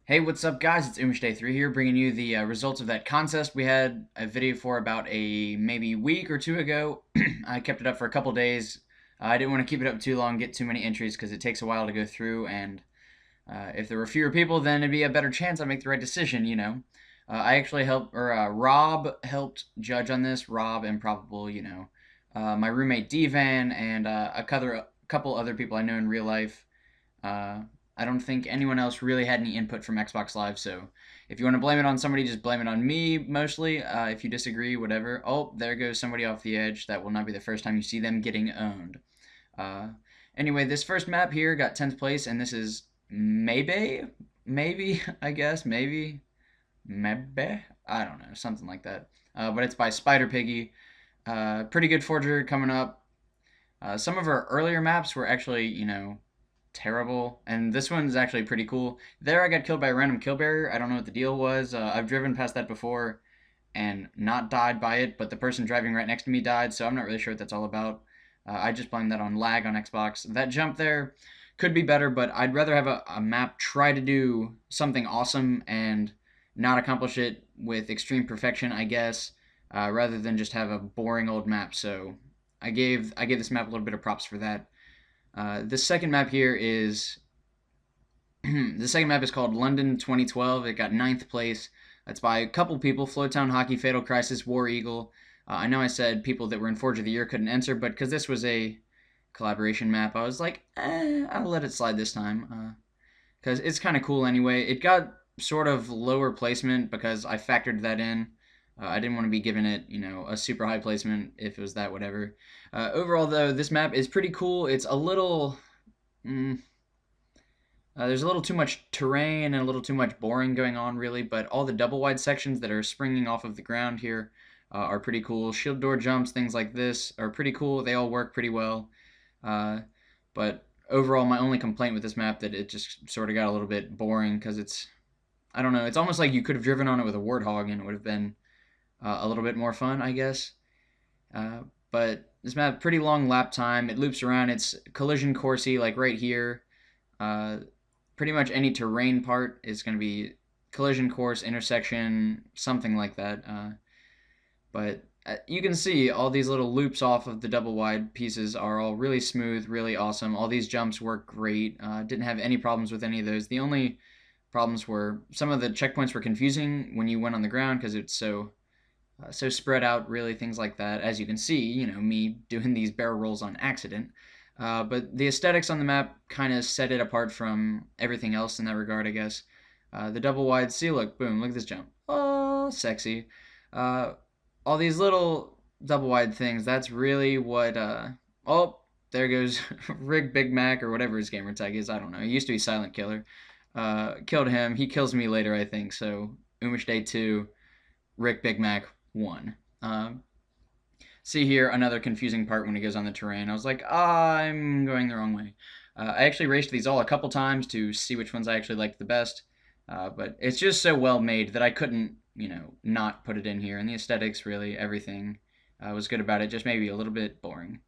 Hey, what's up, guys? It's oomishday3 here, bringing you the results of that contest we had a video for about a maybe week or two ago. I kept it up for a couple days. I didn't want to keep it up too long, get too many entries, because it takes a while to go through, and if there were fewer people, then it'd be a better chance I'd make the right decision, you know. I actually helped, or Rob helped judge on this. Rob, Improbable, you know. My roommate Divan, and a couple other people I know in real life. Uh, I don't think anyone else really had any input from Xbox Live, so if you want to blame it on somebody, just blame it on me mostly. If you disagree, whatever. Oh, there goes somebody off the edge. That will not be the first time you see them getting owned. Uh, anyway, this first map here got 10th place, and this is mebai? Maybe, I guess, maybe. Mebe? I don't know, something like that. But it's by Spider Piggy. Pretty good forger coming up. Some of our earlier maps were actually, terrible, and this one's actually pretty cool. There, I got killed by a random kill barrier. I don't know what the deal was. I've driven past that before and not died by it, but the person driving right next to me died, so I'm not really sure what that's all about. I just blame that on lag on Xbox. That jump there could be better, but I'd rather have a map try to do something awesome and not accomplish it with extreme perfection, I guess, rather than just have a boring old map. So I gave this map a little bit of props for that. This second map here is the second map is called London 2012. It got ninth place. It's by a couple people: FloTown, Hockey, Fatal Crysis, War Eagle. I know I said people that were in Forge of the Year couldn't enter, but because this was a collaboration map, I was like, I'll let it slide this time. Because it's kind of cool anyway. It got sort of lower placement because I factored that in. I didn't want to be giving it, a super high placement if it was that whatever. Overall, though, this map is pretty cool. It's a little. Mm, there's a little too much terrain and a little too much boring going on, really, but all the double wide sections that are springing off of the ground here are pretty cool. Shield door jumps, things like this, are pretty cool. They all work pretty well. Uh, but overall, my only complaint with this map that it just sort of got a little bit boring because I don't know, it's almost like you could have driven on it with a warthog and it would have been a little bit more fun, I guess. Uh, but this map, pretty long lap time. It loops around. It's collision coursey, like right here. Uh, Pretty much any terrain part is going to be collision course, intersection, something like that. But you can see all these little loops off of the double wide pieces are all really smooth, really awesome. All these jumps work great. Didn't have any problems with any of those. The only problems were some of the checkpoints were confusing when you went on the ground because it's so spread out, really, things like that. As you can see, me doing these barrel rolls on accident. But the aesthetics on the map kind of set it apart from everything else in that regard, I guess. The double wide, see, look, boom, look at this jump. Oh, sexy. Uh, all these little double wide things, that's really what, oh, there goes Rig Big Mac or whatever his gamer tag is. I don't know. He used to be Silent Killer. Killed him. He kills me later, I think. So, oomishday3, Rick Big Mac 1. See here, another confusing part when he goes on the terrain. I was like, I'm going the wrong way. I actually raced these all a couple times to see which ones I actually liked the best. But it's just so well made that I couldn't, not put it in here. And the aesthetics, really, everything was good about it. Just maybe a little bit boring.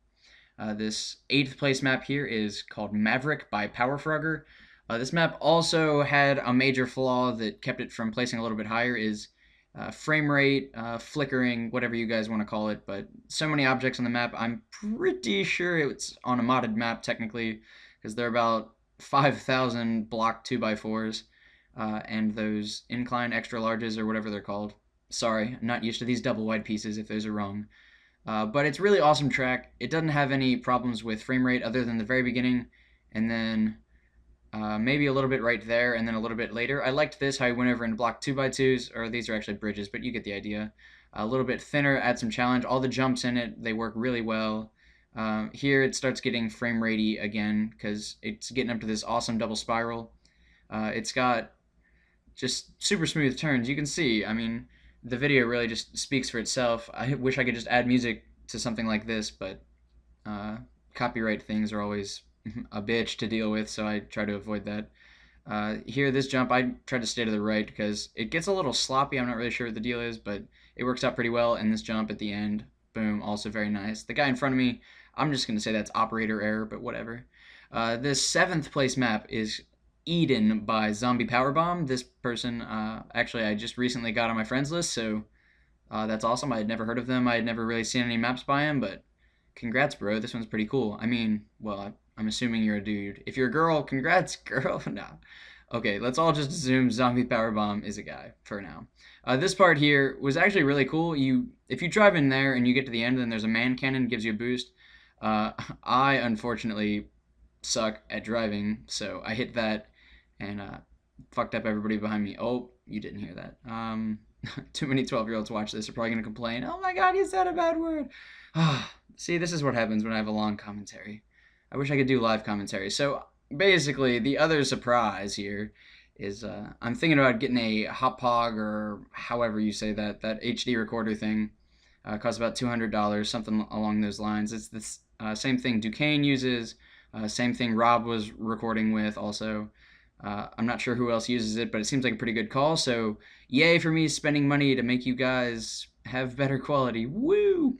This 8th place map here is called Maverick by PowerFrogger. This map also had a major flaw that kept it from placing a little bit higher is frame rate, flickering, whatever you guys want to call it, but so many objects on the map. I'm pretty sure it's on a modded map technically, because they're about 5,000 block 2x4s, and those incline extra larges or whatever they're called. Sorry, I'm not used to these double wide pieces if those are wrong. But it's really awesome track. It doesn't have any problems with frame rate other than the very beginning, and then maybe a little bit right there, and then a little bit later. I liked this, how he went over and blocked 2x2s, or these are actually bridges, but you get the idea. A little bit thinner, add some challenge. All the jumps in it, they work really well. Here it starts getting frame ratey again, because it's getting up to this awesome double spiral. It's got just super smooth turns. You can see, I mean, the video really just speaks for itself. I wish I could just add music to something like this, but uh, copyright things are always a bitch to deal with, so I try to avoid that. Here, this jump, I try to stay to the right because it gets a little sloppy. I'm not really sure what the deal is, but it works out pretty well. And this jump at the end, boom, also very nice. The guy in front of me, I'm just going to say that's operator error, but whatever. This 7th place map is Eden by ZombiePowerbomb. This person, actually, I just recently got on my friends list, so that's awesome. I had never heard of them. I had never really seen any maps by him, but congrats, bro. This one's pretty cool. I mean, well, I'm assuming you're a dude. If you're a girl, congrats, girl. No. Okay, let's all just assume ZombiePowerbomb is a guy for now. This part here was actually really cool. If you drive in there and you get to the end, then there's a man cannon, gives you a boost. I unfortunately suck at driving, so I hit that and fucked up everybody behind me. Oh, you didn't hear that. Too many 12-year-olds watch this are probably going to complain. Oh my god, you said a bad word. See, this is what happens when I have a long commentary. I wish I could do live commentary. So basically, the other surprise here is I'm thinking about getting a Hop-Hog, or however you say that HD recorder thing. Costs about $200, something along those lines. It's this same thing Duquesne uses, same thing Rob was recording with also. I'm not sure who else uses it, but it seems like a pretty good call. So yay for me spending money to make you guys have better quality. Woo!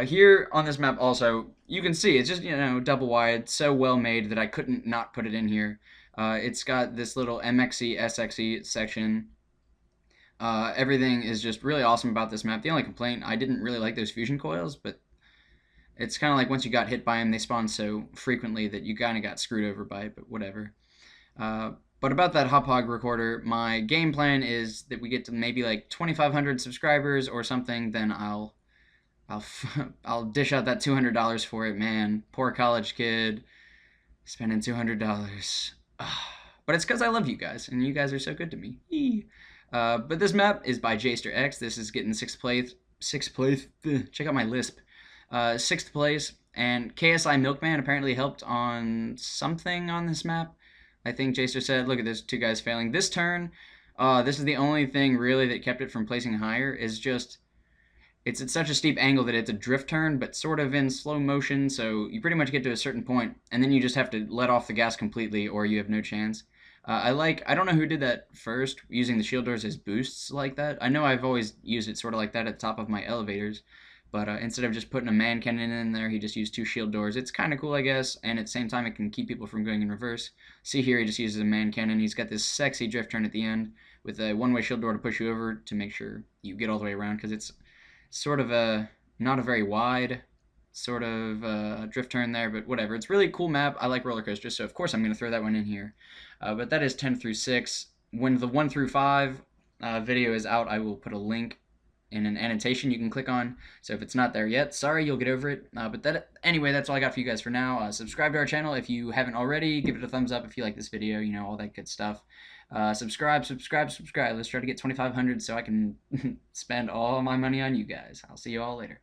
Here on this map also, you can see it's just, double wide, so well made that I couldn't not put it in here. It's got this little MXE, SXE section. Everything is just really awesome about this map. The only complaint, I didn't really like those fusion coils, but it's kind of like once you got hit by them, they spawn so frequently that you kind of got screwed over by it, but whatever. But about that Hop-Hog recorder, my game plan is that we get to maybe like 2,500 subscribers or something, then I'll dish out that $200 for it. Man, poor college kid spending $200. But it's because I love you guys, and you guys are so good to me. But this map is by Jayster X. This is getting sixth place. Check out my lisp. Sixth place, and KSI Milkman apparently helped on something on this map. I think Jayster said, look at this, two guys failing. This turn, this is the only thing really that kept it from placing higher, is just, it's at such a steep angle that it's a drift turn, but sort of in slow motion, so you pretty much get to a certain point, and then you just have to let off the gas completely, or you have no chance. I don't know who did that first, using the shield doors as boosts like that. I know I've always used it sort of like that at the top of my elevators, but instead of just putting a man cannon in there, he just used two shield doors. It's kind of cool, I guess, and at the same time, it can keep people from going in reverse. See here, he just uses a man cannon. He's got this sexy drift turn at the end with a one-way shield door to push you over to make sure you get all the way around, because it's sort of not a very wide sort of drift turn there, but whatever. It's really cool map. I like roller coasters, so of course I'm going to throw that one in here. But that is 10 through 6. When the 1 through 5 video is out, I will put a link in an annotation you can click on. So if it's not there yet, sorry, you'll get over it. But anyway, that's all I got for you guys for now. Subscribe to our channel if you haven't already. Give it a thumbs up if you like this video, all that good stuff. Subscribe. Let's try to get 2,500 so I can spend all my money on you guys. I'll see you all later.